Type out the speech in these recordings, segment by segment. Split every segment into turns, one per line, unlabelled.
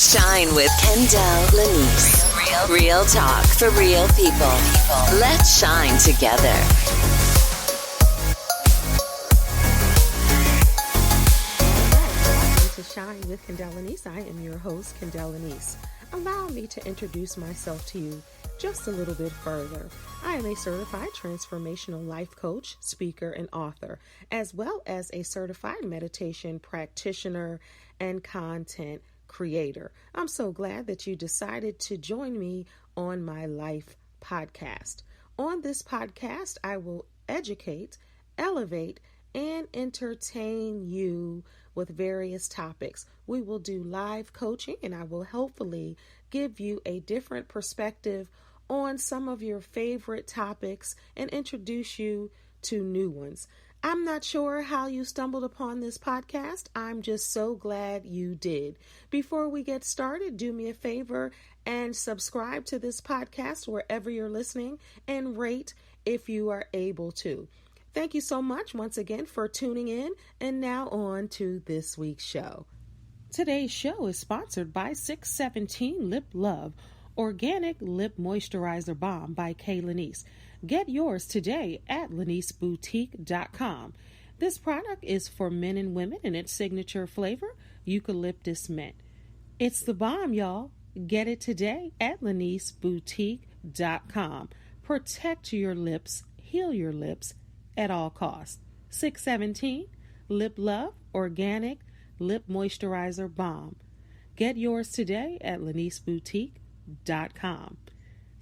Shine with Kendell Lenice. Real talk for real people. Let's shine together.
Welcome to Shine with Kendell Lenice. I am your host, Kendell Lenice. Allow me to introduce myself to you just a little bit further. I am a certified transformational life coach, speaker, and author, as well as a certified meditation practitioner and content creator. I'm so glad that you decided to join me on my life podcast. On this podcast, I will educate, elevate, and entertain you with various topics. We will do live coaching, and I will hopefully give you a different perspective on some of your favorite topics and introduce you to new ones. I'm not sure how you stumbled upon this podcast. I'm just so glad you did. Before we get started, do me a favor and subscribe to this podcast wherever you're listening and rate if you are able to. Thank you so much once again for tuning in, and now on to this week's show. Today's show is sponsored by 617 Lip Love, Organic Lip Moisturizer Balm by Kendell Lenice. Get yours today at leniceboutique.com. This product is for men and women in its signature flavor, eucalyptus mint. It's the bomb, y'all. Get it today at leniceboutique.com. Protect your lips, heal your lips at all costs. 617 Lip Love Organic Lip Moisturizer Balm. Get yours today at leniceboutique.com.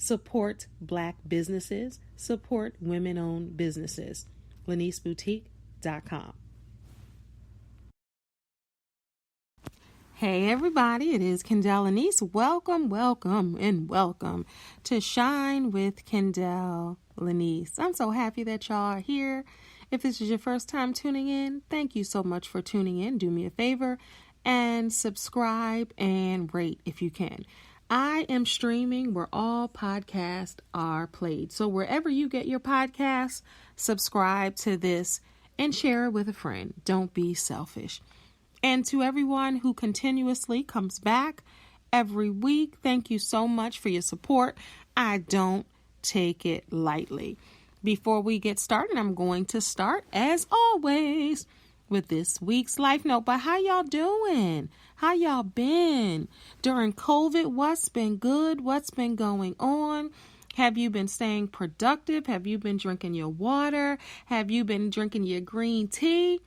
Support Black businesses. Support women-owned businesses. leniceboutique.com. Hey everybody, it is Kendell Lenice. Welcome to Shine with Kendell Lenice. I'm so happy that y'all are here. If this is your first time tuning in, thank you so much for tuning in. Do me a favor and subscribe and rate if you can. I am streaming where all podcasts are played. So wherever you get your podcasts, subscribe to this and share it with a friend. Don't be selfish. And to everyone who continuously comes back every week, thank you so much for your support. I don't take it lightly. Before we get started, I'm going to start, as always, with this week's Life Note. But how y'all doing? How y'all been? During COVID, what's been good? What's been going on? Have you been staying productive? Have you been drinking your water? Have you been drinking your green tea?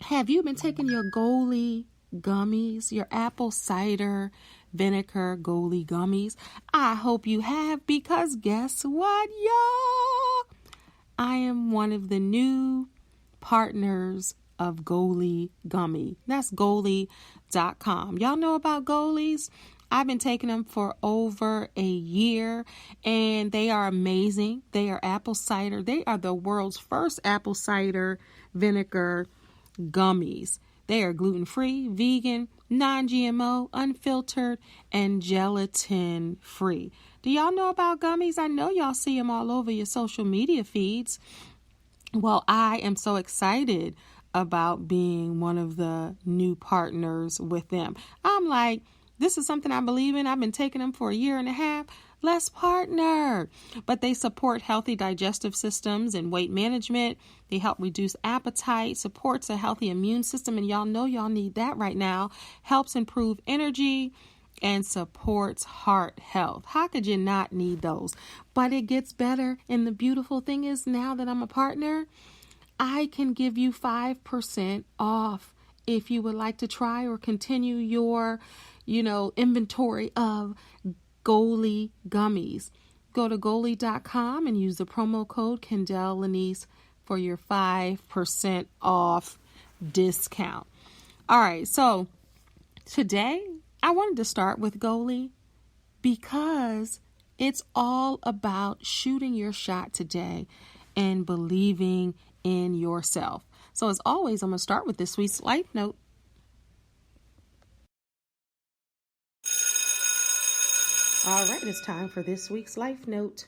Have you been taking your Goli gummies, your apple cider vinegar Goli gummies? I hope you have, because guess what, y'all? I am one of the new partners of Goli Gummy. That's Goli.com. Y'all know about Goli's? I've been taking them for over a year, and they are amazing. They are apple cider. They are the world's first apple cider vinegar gummies. They are gluten-free, vegan, non-GMO, unfiltered, and gelatin-free. Do y'all know about gummies? I know y'all see them all over your social media feeds. Well, I am so excited about being one of the new partners with them. I'm like, this is something I believe in. I've been taking them for a year and a half. Let's partner. But they support healthy digestive systems and weight management. They help reduce appetite, supports a healthy immune system, and y'all know y'all need that right now. Helps improve energy and supports heart health. How could you not need those? But it gets better. And the beautiful thing is, now that I'm a partner, I can give you 5% off if you would like to try or continue your, inventory of Goli gummies. Go to Goli.com and use the promo code Kendell Lenice for your 5% off discount. All right, so today I wanted to start with Goli because it's all about shooting your shot today and believing in yourself. So as always, I'm going to start with this week's Life Note. All right, it's time for this week's Life Note.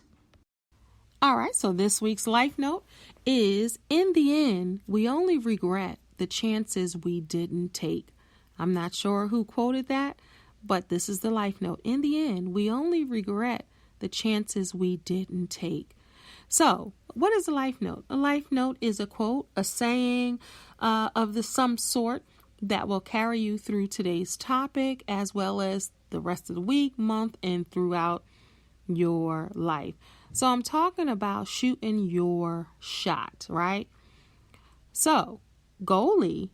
All right, so this week's Life Note is, in the end, we only regret the chances we didn't take. I'm not sure who quoted that, But this is the life note. In the end, we only regret the chances we didn't take. So, what is a life note? A life note is a quote, a saying of some sort that will carry you through today's topic as well as the rest of the week, month, and throughout your life. So I'm talking about shooting your shot, right? So, goalie,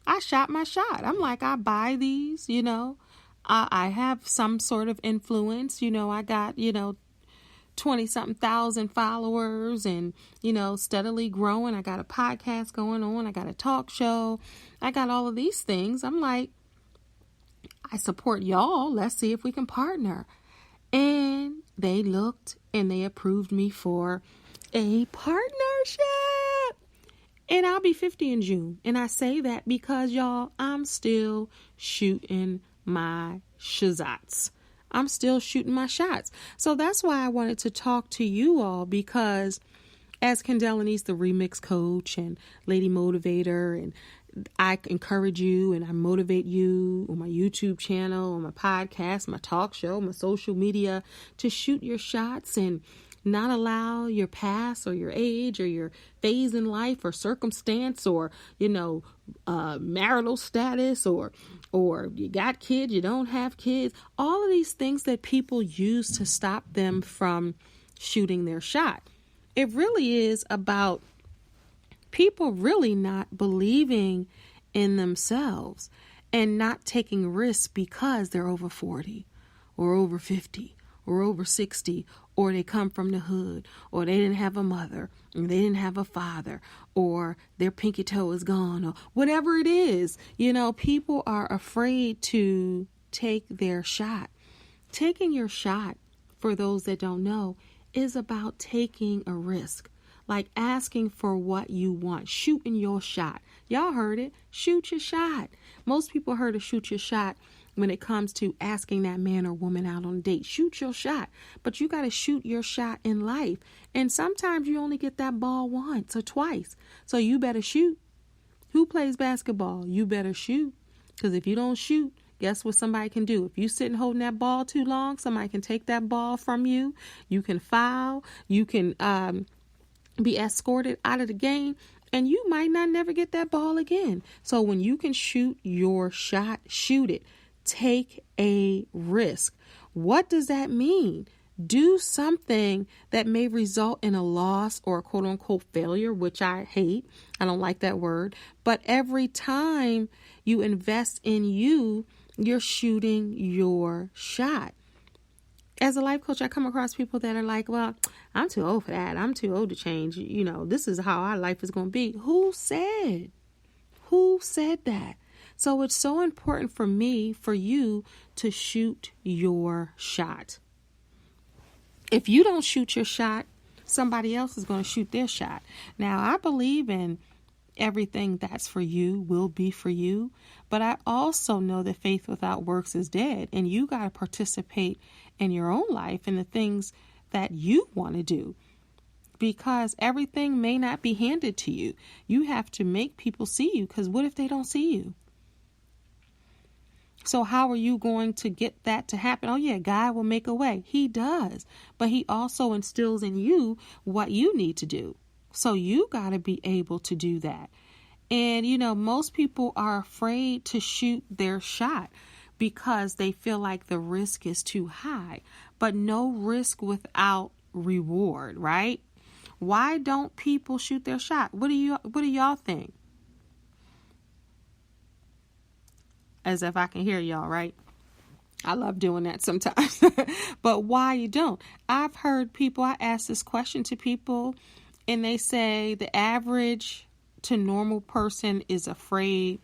I shot my shot. I'm like, I buy these, I have some sort of influence, I got, 20-something thousand followers and, steadily growing. I got a podcast going on. I got a talk show. I got all of these things. I'm like, I support y'all. Let's see if we can partner. And they looked and they approved me for a partnership. And I'll be 50 in June. And I say that because, y'all, I'm still shooting my shots. I'm still shooting my shots. So that's why I wanted to talk to you all, because as Kendell Lenice, the remix coach and lady motivator, and I encourage you and I motivate you on my YouTube channel, on my podcast, my talk show, my social media, to shoot your shots and not allow your past or your age or your phase in life or circumstance or, marital status or you got kids, you don't have kids, all of these things that people use to stop them from shooting their shot. It really is about people really not believing in themselves and not taking risks because they're over 40 or over 50 or over 60, or they come from the hood, or they didn't have a mother, or they didn't have a father, or their pinky toe is gone, or whatever it is. People are afraid to take their shot. Taking your shot, for those that don't know, is about taking a risk. Like asking for what you want, shooting your shot. Y'all heard it. Shoot your shot. Most people heard of shoot your shot when it comes to asking that man or woman out on a date. Shoot your shot. But you got to shoot your shot in life. And sometimes you only get that ball once or twice. So you better shoot. Who plays basketball? You better shoot. Because if you don't shoot, guess what somebody can do? If you sit and holding that ball too long, somebody can take that ball from you. You can foul. You can be escorted out of the game, and you might not never get that ball again. So when you can shoot your shot, shoot it. Take a risk. What does that mean? Do something that may result in a loss or a quote unquote failure, which I hate. I don't like that word. But every time you invest in you, you're shooting your shot. As a life coach, I come across people that are like, well, I'm too old for that. I'm too old to change. This is how our life is going to be. Who said that? So it's so important for you to shoot your shot. If you don't shoot your shot, somebody else is going to shoot their shot. Now, I believe in everything that's for you will be for you. But I also know that faith without works is dead. And you got to participate in your own life and the things that you want to do. Because everything may not be handed to you. You have to make people see you. Because what if they don't see you? So how are you going to get that to happen? Oh, yeah, God will make a way. He does. But he also instills in you what you need to do. So you got to be able to do that. And, most people are afraid to shoot their shot because they feel like the risk is too high. But no risk without reward, right? Why don't people shoot their shot? What do y'all think? As if I can hear y'all, right? I love doing that sometimes. But why you don't? I've heard people, I ask this question to people, and they say the average to normal person is afraid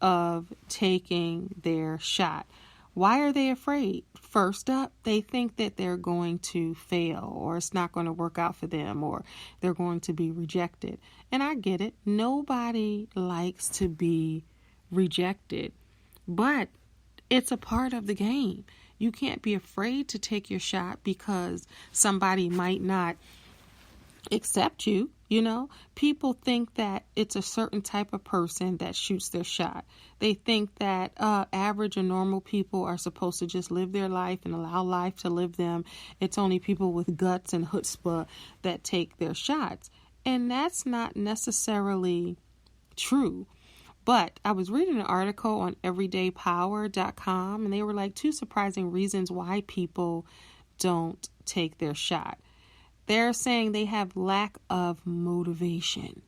of taking their shot. Why are they afraid? First up, they think that they're going to fail, or it's not going to work out for them, or they're going to be rejected. And I get it. Nobody likes to be rejected. But it's a part of the game. You can't be afraid to take your shot because somebody might not accept you. You know, people think that it's a certain type of person that shoots their shot. They think that average or normal people are supposed to just live their life and allow life to live them. It's only people with guts and chutzpah that take their shots. And that's not necessarily true. But I was reading an article on everydaypower.com, and they were like 2 surprising reasons why people don't take their shot. They're saying they have lack of motivation.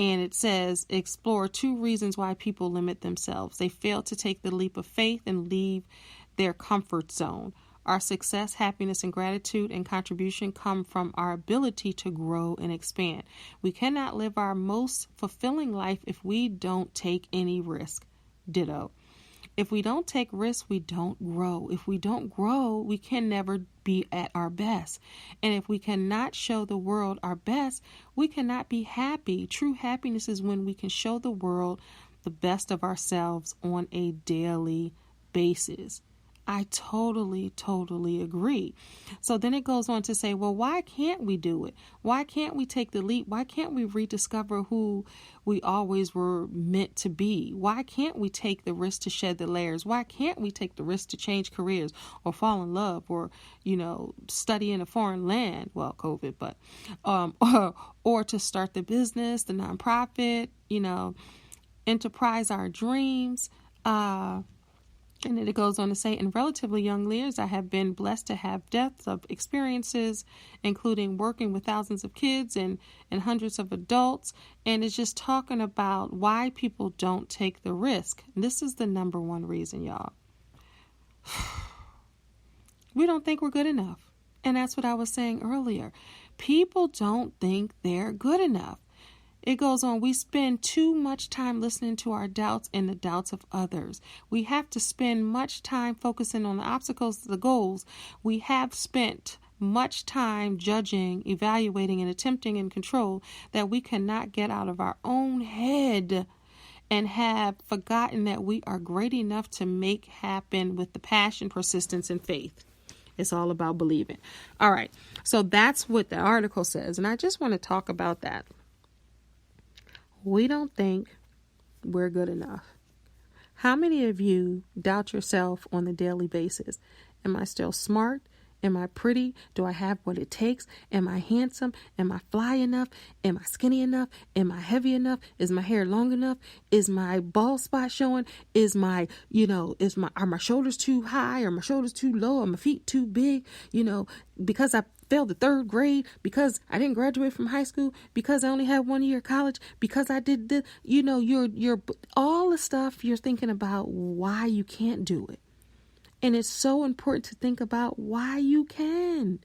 And it says, explore 2 reasons why people limit themselves. They fail to take the leap of faith and leave their comfort zone. Our success, happiness, and gratitude and contribution come from our ability to grow and expand. We cannot live our most fulfilling life if we don't take any risk. Ditto. If we don't take risks, we don't grow. If we don't grow, we can never be at our best. And if we cannot show the world our best, we cannot be happy. True happiness is when we can show the world the best of ourselves on a daily basis. I totally agree. So then it goes on to say, well, why can't we do it? Why can't we take the leap? Why can't we rediscover who we always were meant to be? Why can't we take the risk to shed the layers? Why can't we take the risk to change careers or fall in love or, study in a foreign land? Well, COVID, but, or to start the business, the nonprofit, enterprise our dreams, and then it goes on to say, in relatively young years, I have been blessed to have depth of experiences, including working with thousands of kids and hundreds of adults. And it's just talking about why people don't take the risk. And this is the number one reason, y'all. We don't think we're good enough. And that's what I was saying earlier. People don't think they're good enough. It goes on, we spend too much time listening to our doubts and the doubts of others. We have to spend much time focusing on the obstacles, the goals. We have spent much time judging, evaluating, and attempting in control that we cannot get out of our own head and have forgotten that we are great enough to make happen with the passion, persistence, and faith. It's all about believing. All right. So that's what the article says. And I just want to talk about that. We don't think we're good enough. How many of you doubt yourself on a daily basis? Am I still smart? Am I pretty? Do I have what it takes? Am I handsome? Am I fly enough? Am I skinny enough? Am I heavy enough? Is my hair long enough? Is my bald spot showing? Are my shoulders too high? Are my shoulders too low? Are my feet too big? Because I failed the 3rd grade, because I didn't graduate from high school, because I only had 1 year of college, because I did this, you're all the stuff you're thinking about why you can't do it. And it's so important to think about why you can.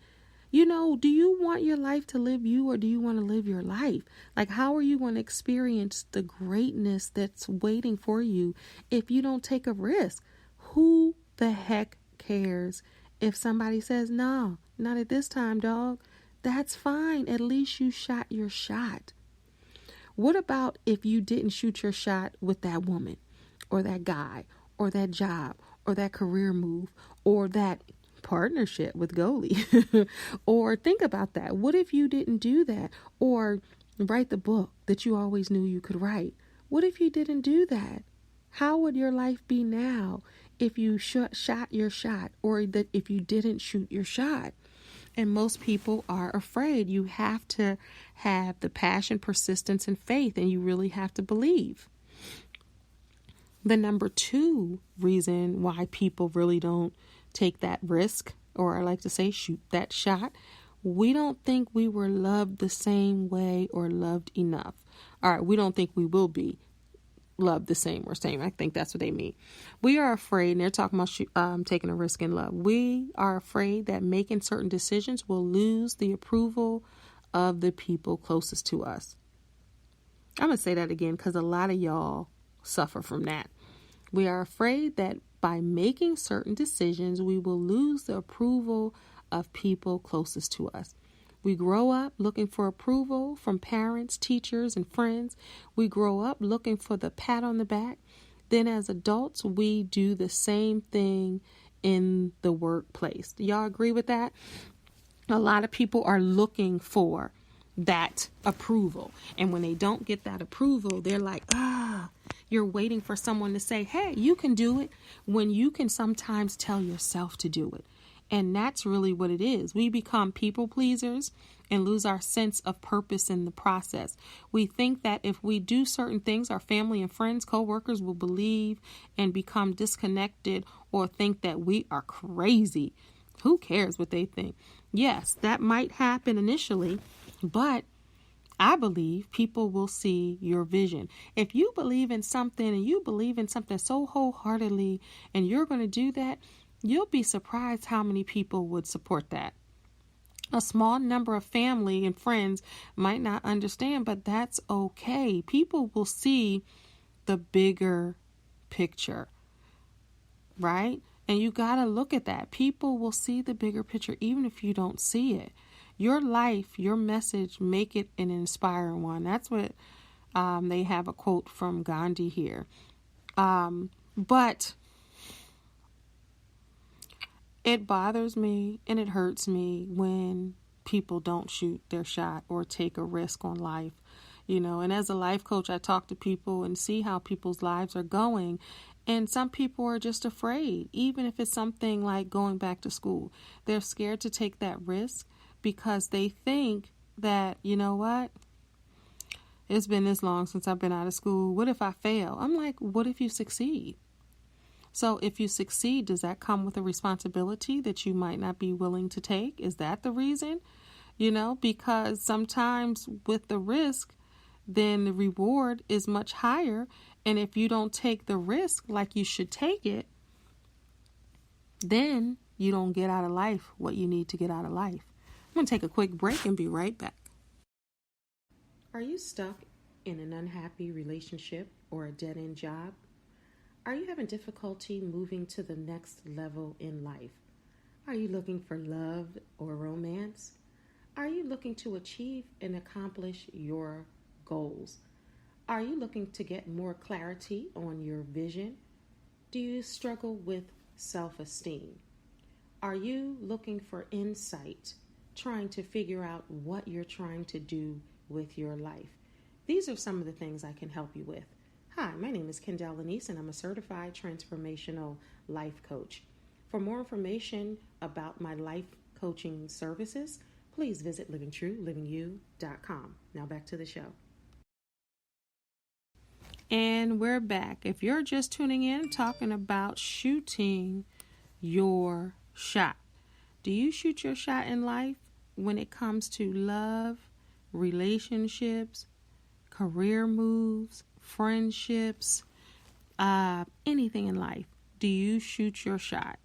Do you want your life to live you, or do you want to live your life? Like, how are you going to experience the greatness that's waiting for you if you don't take a risk? Who the heck cares if somebody says, no, not at this time, dog? That's fine. At least you shot your shot. What about if you didn't shoot your shot with that woman or that guy or that job or that career move or that partnership with Goalie? Or think about that. What if you didn't do that? Or write the book that you always knew you could write? What if you didn't do that? How would your life be now if you shot your shot, or that if you didn't shoot your shot? And most people are afraid. You have to have the passion, persistence, and faith, and you really have to believe. The number 2 reason why people really don't take that risk, or I like to say shoot that shot, we don't think we were loved the same way or loved enough. All right, we don't think we will be loved the same or same. I think that's what they mean. We are afraid, and they're talking about taking a risk in love. We are afraid that making certain decisions will lose the approval of the people closest to us. I'm going to say that again because a lot of y'all suffer from that. We are afraid that by making certain decisions, we will lose the approval of people closest to us. We grow up looking for approval from parents, teachers, and friends. We grow up looking for the pat on the back. Then as adults, we do the same thing in the workplace. Do y'all agree with that? A lot of people are looking for that approval. And when they don't get that approval, they're like, you're waiting for someone to say, hey, you can do it, when you can sometimes tell yourself to do it. And that's really what it is. We become people pleasers and lose our sense of purpose in the process. We think that if we do certain things, our family and friends, co-workers will believe and become disconnected or think that we are crazy. Who cares what they think? Yes, that might happen initially, but I believe people will see your vision. If you believe in something and you believe in something so wholeheartedly and you're going to do that, you'll be surprised how many people would support that. A small number of family and friends might not understand, but that's okay. People will see the bigger picture, right? And you got to look at that. People will see the bigger picture even if you don't see it. Your life, your message, make it an inspiring one. That's what they have a quote from Gandhi here. But it bothers me and it hurts me when people don't shoot their shot or take a risk on life. And as a life coach, I talk to people and see how people's lives are going. And some people are just afraid, even if it's something like going back to school. They're scared to take that risk because they think that, you know what? It's been this long since I've been out of school. What if I fail? I'm like, what if you succeed? So if you succeed, does that come with a responsibility that you might not be willing to take? Is that the reason? Because sometimes with the risk, then the reward is much higher. And if you don't take the risk like you should take it, then you don't get out of life what you need to get out of life. I'm going to take a quick break and be right back. Are you stuck in an unhappy relationship or a dead-end job? Are you having difficulty moving to the next level in life? Are you looking for love or romance? Are you looking to achieve and accomplish your goals? Are you looking to get more clarity on your vision? Do you struggle with self-esteem? Are you looking for insight, trying to figure out what you're trying to do with your life? These are some of the things I can help you with. Hi, my name is Kendell Lenice, and I'm a certified transformational life coach. For more information about my life coaching services, please visit livingtruelivingyou.com. Now back to the show. And we're back. If you're just tuning in, talking about shooting your shot. Do you shoot your shot in life when it comes to love, relationships, career moves, friendships, anything in life? Do you shoot your shot?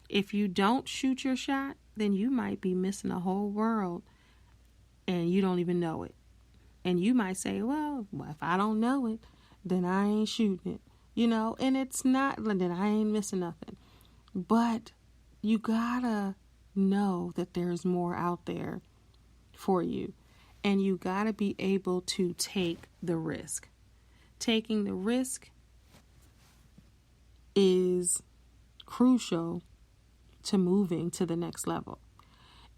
If you don't shoot your shot, then you might be missing a whole world and you don't even know it. And you might say, well, if I don't know it, then I ain't shooting it, and it's not, then I ain't missing nothing. But you gotta know that there's more out there for you. And you got to be able to take the risk. Taking the risk is crucial to moving to the next level.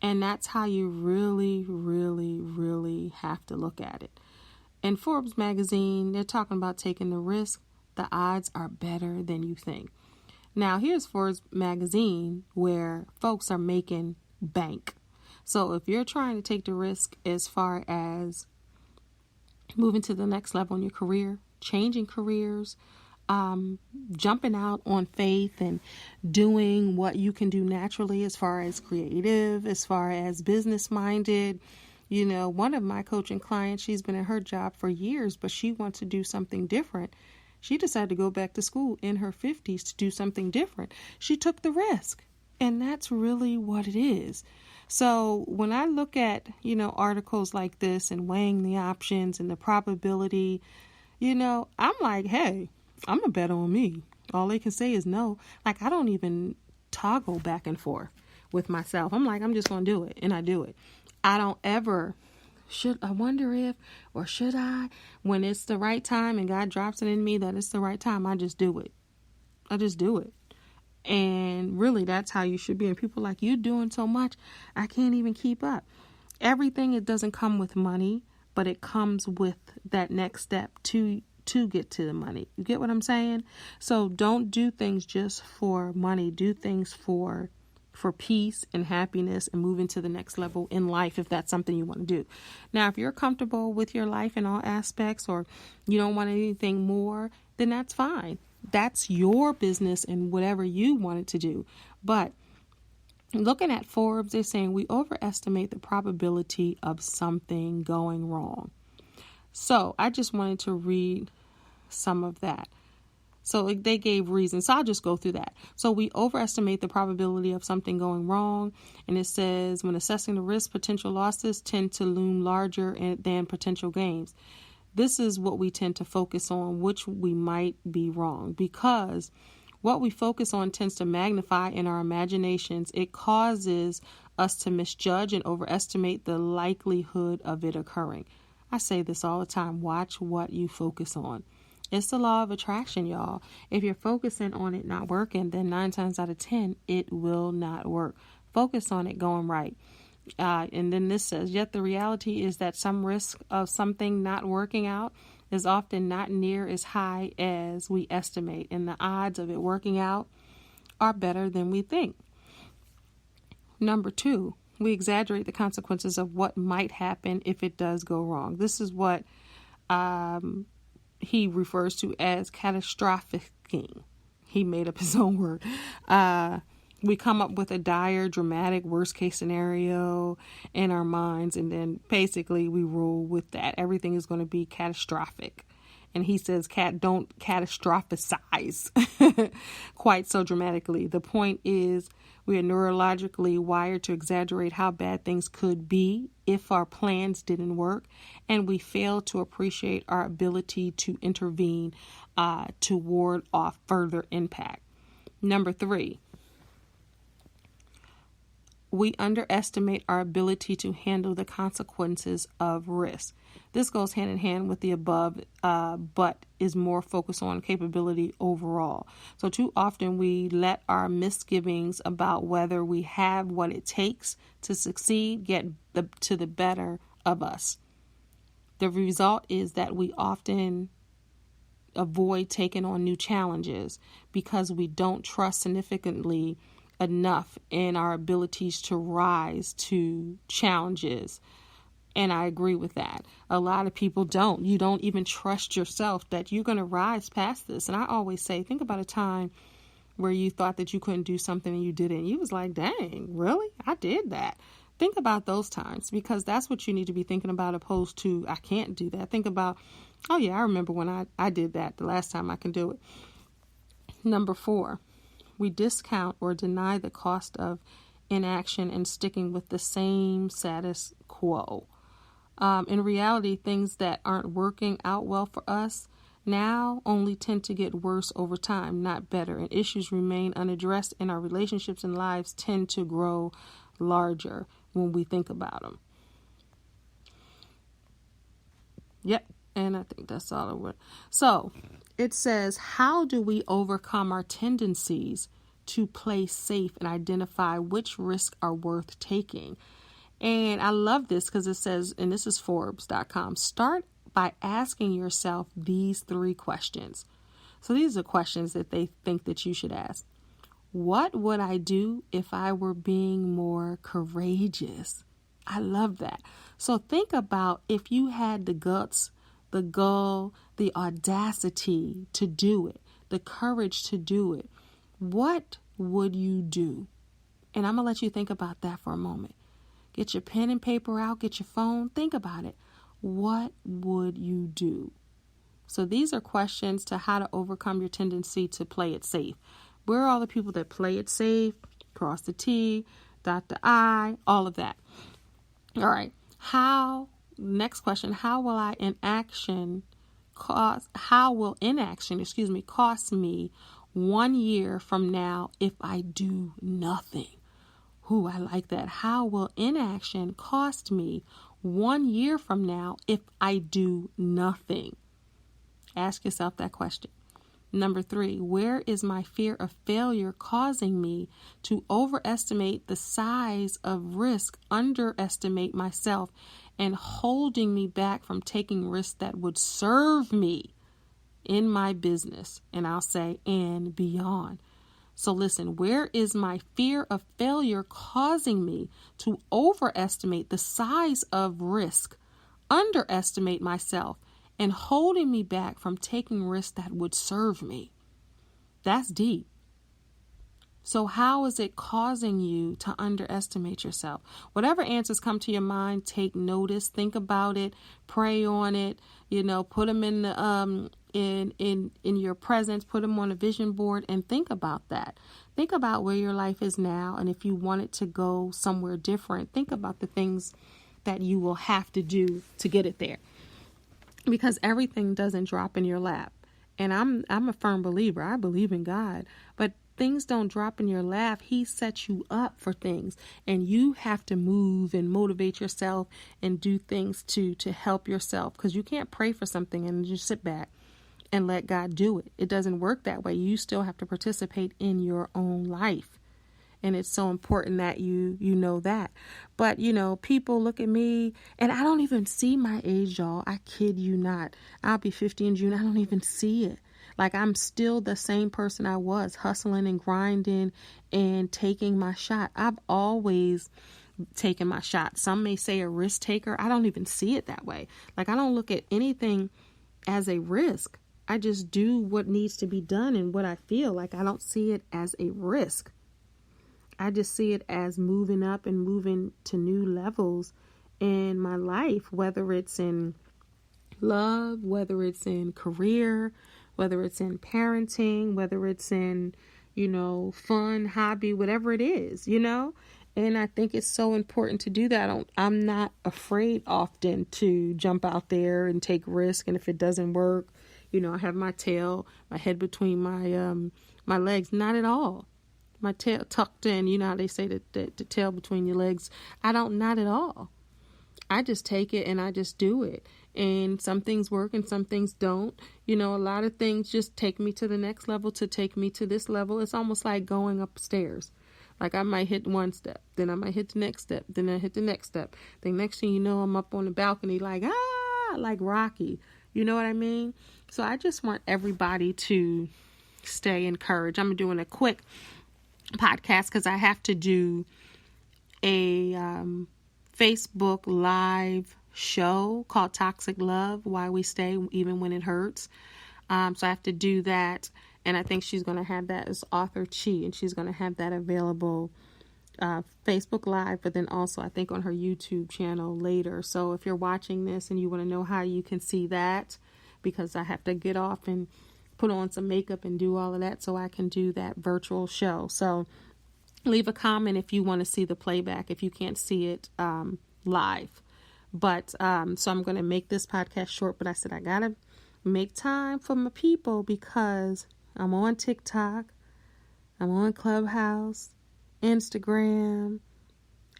And that's how you really, really, really have to look at it. In Forbes magazine, they're talking about taking the risk. The odds are better than you think. Now, here's Forbes magazine where folks are making bank. So if you're trying to take the risk as far as moving to the next level in your career, changing careers, jumping out on faith and doing what you can do naturally as far as creative, as far as business minded. One of my coaching clients, she's been in her job for years, but she wants to do something different. She decided to go back to school in her 50s to do something different. She took the risk, and that's really what it is. So when I look at, articles like this and weighing the options and the probability, I'm like, hey, I'm going to bet on me. All they can say is no. Like, I don't even toggle back and forth with myself. I'm like, I'm just going to do it. And I do it. I don't ever, should I wonder if, or should I, when it's the right time and God drops it in me that it's the right time, I just do it. I just do it. And really, that's how you should be. And people are like, you doing so much, I can't even keep up. Everything, it doesn't come with money, but it comes with that next step to get to the money. You get what I'm saying? So don't do things just for money. Do things for peace and happiness and moving to the next level in life, if that's something you want to do. Now, if you're comfortable with your life in all aspects, or you don't want anything more, then that's fine. That's your business and whatever you wanted to do. But looking at Forbes, they're saying we overestimate the probability of something going wrong. So I just wanted to read some of that. So they gave reasons. So I'll just go through that. So we overestimate the probability of something going wrong. And it says when assessing the risk, potential losses tend to loom larger than potential gains. This is what we tend to focus on, which we might be wrong, because what we focus on tends to magnify in our imaginations. It causes us to misjudge and overestimate the likelihood of it occurring. I say this all the time. Watch what you focus on. It's the law of attraction, y'all. If you're focusing on it not working, then 9 times out of 10, it will not work. Focus on it going right. And then this says, yet the reality is that some risk of something not working out is often not near as high as we estimate, and the odds of it working out are better than we think. Number 2, we exaggerate the consequences of what might happen if it does go wrong. This is what he refers to as catastrophicing. He made up his own word. We come up with a dire, dramatic, worst case scenario in our minds, and then basically we rule with that. Everything is going to be catastrophic. And he says, don't catastrophize quite so dramatically. The point is, we are neurologically wired to exaggerate how bad things could be if our plans didn't work, and we fail to appreciate our ability to intervene to ward off further impact. Number 3, we underestimate our ability to handle the consequences of risk. This goes hand in hand with the above, but is more focused on capability overall. So too often we let our misgivings about whether we have what it takes to succeed get to the better of us. The result is that we often avoid taking on new challenges because we don't trust significantly enough in our abilities to rise to challenges. And I agree with that. A lot of people don't. You don't even trust yourself that you're going to rise past this. And I always say, think about a time where you thought that you couldn't do something and you didn't. You was like, dang, really? I did that. Think about those times, because that's what you need to be thinking about, opposed to I can't do that. Think about, oh yeah, I remember when I did that the last time I can do it. Number 4, we discount or deny the cost of inaction and sticking with the same status quo. In reality, things that aren't working out well for us now only tend to get worse over time, not better. And issues remain unaddressed, and our relationships and lives tend to grow larger when we think about them. Yep. And I think that's all it was. So it says, how do we overcome our tendencies to play safe and identify which risks are worth taking? And I love this because it says, and this is Forbes.com, start by asking yourself these 3 questions. So these are questions that they think that you should ask. What would I do if I were being more courageous? I love that. So think about if you had the guts, the gall, the audacity to do it, the courage to do it. What would you do? And I'm going to let you think about that for a moment. Get your pen and paper out, get your phone, think about it. What would you do? So these are questions to how to overcome your tendency to play it safe. Where are all the people that play it safe? Cross the T, dot the I, all of that. All right. Next question, how will inaction cost me 1 year from now if I do nothing? Ooh, I like that. How will inaction cost me 1 year from now if I do nothing? Ask yourself that question. Number 3, where is my fear of failure causing me to overestimate the size of risk, underestimate myself, and holding me back from taking risks that would serve me in my business? And I'll say, and beyond. So listen, where is my fear of failure causing me to overestimate the size of risk, underestimate myself, and holding me back from taking risks that would serve me? That's deep. So how is it causing you to underestimate yourself? Whatever answers come to your mind, take notice, think about it, pray on it, put them in the, in your presence, put them on a vision board, and think about that. Think about where your life is now. And if you want it to go somewhere different, think about the things that you will have to do to get it there. Because everything doesn't drop in your lap. And I'm a firm believer. I believe in God. But things don't drop in your lap. He sets you up for things. And you have to move and motivate yourself and do things to help yourself. Because you can't pray for something and just sit back and let God do it. It doesn't work that way. You still have to participate in your own life. And it's so important that you know that. But, people look at me and I don't even see my age, y'all. I kid you not. I'll be 50 in June. I don't even see it. Like, I'm still the same person I was, hustling and grinding and taking my shot. I've always taken my shot. Some may say a risk taker. I don't even see it that way. Like, I don't look at anything as a risk. I just do what needs to be done and what I feel. Like, I don't see it as a risk. I just see it as moving up and moving to new levels in my life, whether it's in love, whether it's in career, whether it's in parenting, whether it's in, fun, hobby, whatever it is, And I think it's so important to do that. I'm not afraid often to jump out there and take risk. And if it doesn't work, I have my head between my legs. Not at all. My tail tucked in, how they say the tail between your legs. Not at all. I just take it and I just do it. And some things work and some things don't. A lot of things just take me to the next level to take me to this level. It's almost like going upstairs. Like, I might hit one step, then I might hit the next step, then I hit the next step. The next thing you know, I'm up on the balcony like Rocky. You know what I mean? So I just want everybody to stay encouraged. I'm doing a quick podcast because I have to do a Facebook Live show called Toxic Love, Why We Stay Even When It Hurts. So I have to do that. And I think she's going to have that as author Chi, and she's going to have that available Facebook Live, but then also I think on her YouTube channel later. So if you're watching this and you want to know how you can see that, because I have to get off and put on some makeup and do all of that so I can do that virtual show. So leave a comment if you want to see the playback, if you can't see it live. But so I'm going to make this podcast short, but I said I got to make time for my people because I'm on TikTok, I'm on Clubhouse, Instagram,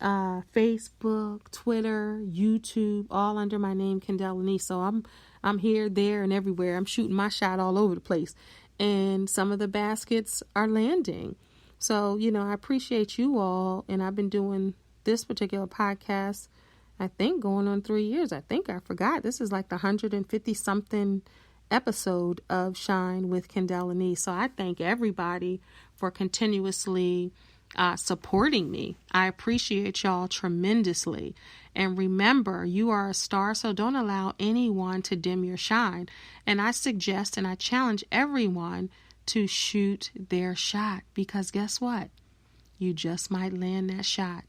Facebook, Twitter, YouTube, all under my name, Kendell Lenice. So I'm here, there, and everywhere. I'm shooting my shot all over the place. And some of the baskets are landing. So, I appreciate you all. And I've been doing this particular podcast, I think, going on 3 years. I forgot. This is like the 150-something episode of Shine with Kendell Lenice. So I thank everybody for continuously supporting me. I appreciate y'all tremendously. And remember, you are a star, so don't allow anyone to dim your shine. And I suggest and I challenge everyone to shoot their shot, because guess what? You just might land that shot.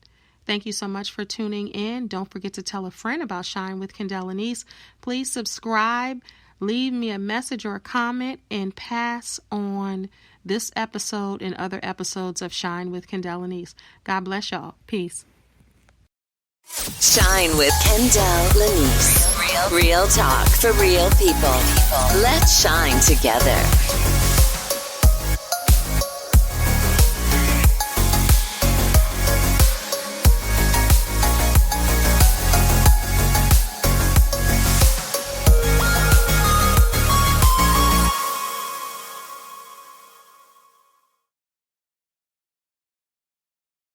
Thank you so much for tuning in. Don't forget to tell a friend about Shine with Kendell Lenice. Please subscribe, leave me a message or a comment, and pass on this episode and other episodes of Shine with Kendell Lenice. God bless y'all. Peace.
Shine with Kendell Lenice. Real talk for real people. Let's shine together.